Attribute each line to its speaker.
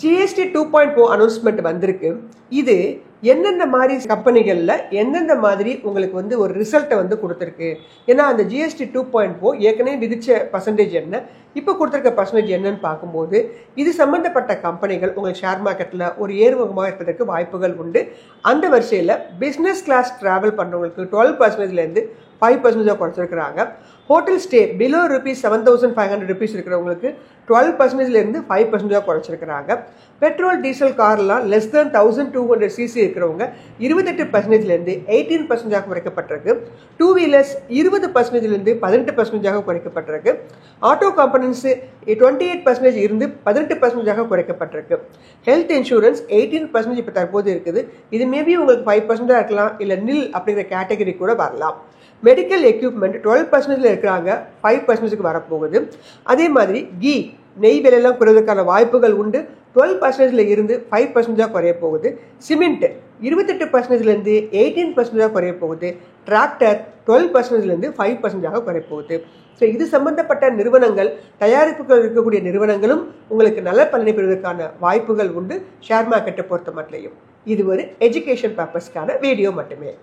Speaker 1: GST 2.0 announcement வந்திருக்கு. இது எந்தெந்த மாதிரி கம்பெனிகளில் எந்தெந்த மாதிரி உங்களுக்கு வந்து ஒரு ரிசல்ட்டை வந்து கொடுத்துருக்கு. ஏன்னா அந்த ஜிஎஸ்டி 2.0 ஏற்கனவே விதிச்ச பர்சன்டேஜ் என்ன, இப்போ கொடுத்துருக்க பர்சன்டேஜ் என்னன்னு பார்க்கும்போது இது சம்மந்தப்பட்ட கம்பெனிகள் உங்களுக்கு ஷேர் மார்க்கெட்டில் ஒரு ஏறுமுகமாக இருப்பதற்கு வாய்ப்புகள் உண்டு. அந்த வரிசையில் பிஸ்னஸ் கிளாஸ் ட்ராவல் பண்ணுறவங்களுக்கு 12% 5% குறைச்சிருக்கிறாங்க. ஹோட்டல் ஸ்டே பிலோ ₹7,500 இருக்கிறவங்களுக்கு 12% 5% குறைச்சிருக்கிறாங்க. பெட்ரோல் டீசல் கார்லாம் லெஸ் தென் 1200cc இருக்கிறவங்க 28% 18% குறைக்கப்பட்டிருக்கு. டூ வீலர்ஸ் 20% 18% குறைக்கப்பட்டிருக்கு. ஆட்டோ காம்பனன்ட்ஸ் 28% இருந்து 18% குறைக்கப்பட்டிருக்கு. ஹெல்த் இன்சூரன்ஸ் 18% இப்போ தற்போது இருக்குது. இது மேபி உங்களுக்கு 5% இருக்கலாம், இல்லை நில் அப்படிங்கிற கேட்டகரி கூட வரலாம். மெடிக்கல் எக்யூப்மெண்ட் 12% இருக்கிறாங்க, 5% வரப்போகுது. அதே மாதிரி கீ நெய் விலையெல்லாம் குறைவதற்கான வாய்ப்புகள் உண்டு. 12% இருந்து 5% குறைய போகுது. சிமெண்ட் 28% 18% குறைய போகுது. டிராக்டர் 12% 5% குறைய போகுது. ஸோ இது சம்பந்தப்பட்ட நிறுவனங்கள், தயாரிப்புகள் இருக்கக்கூடிய நிறுவனங்களும் உங்களுக்கு நல்ல பலனை பெறுவதற்கான வாய்ப்புகள் உண்டு ஷேர் மார்க்கெட்டை பொறுத்த மட்டும். இது ஒரு எஜுகேஷன் பர்பஸ்க்கான வீடியோ மட்டுமே.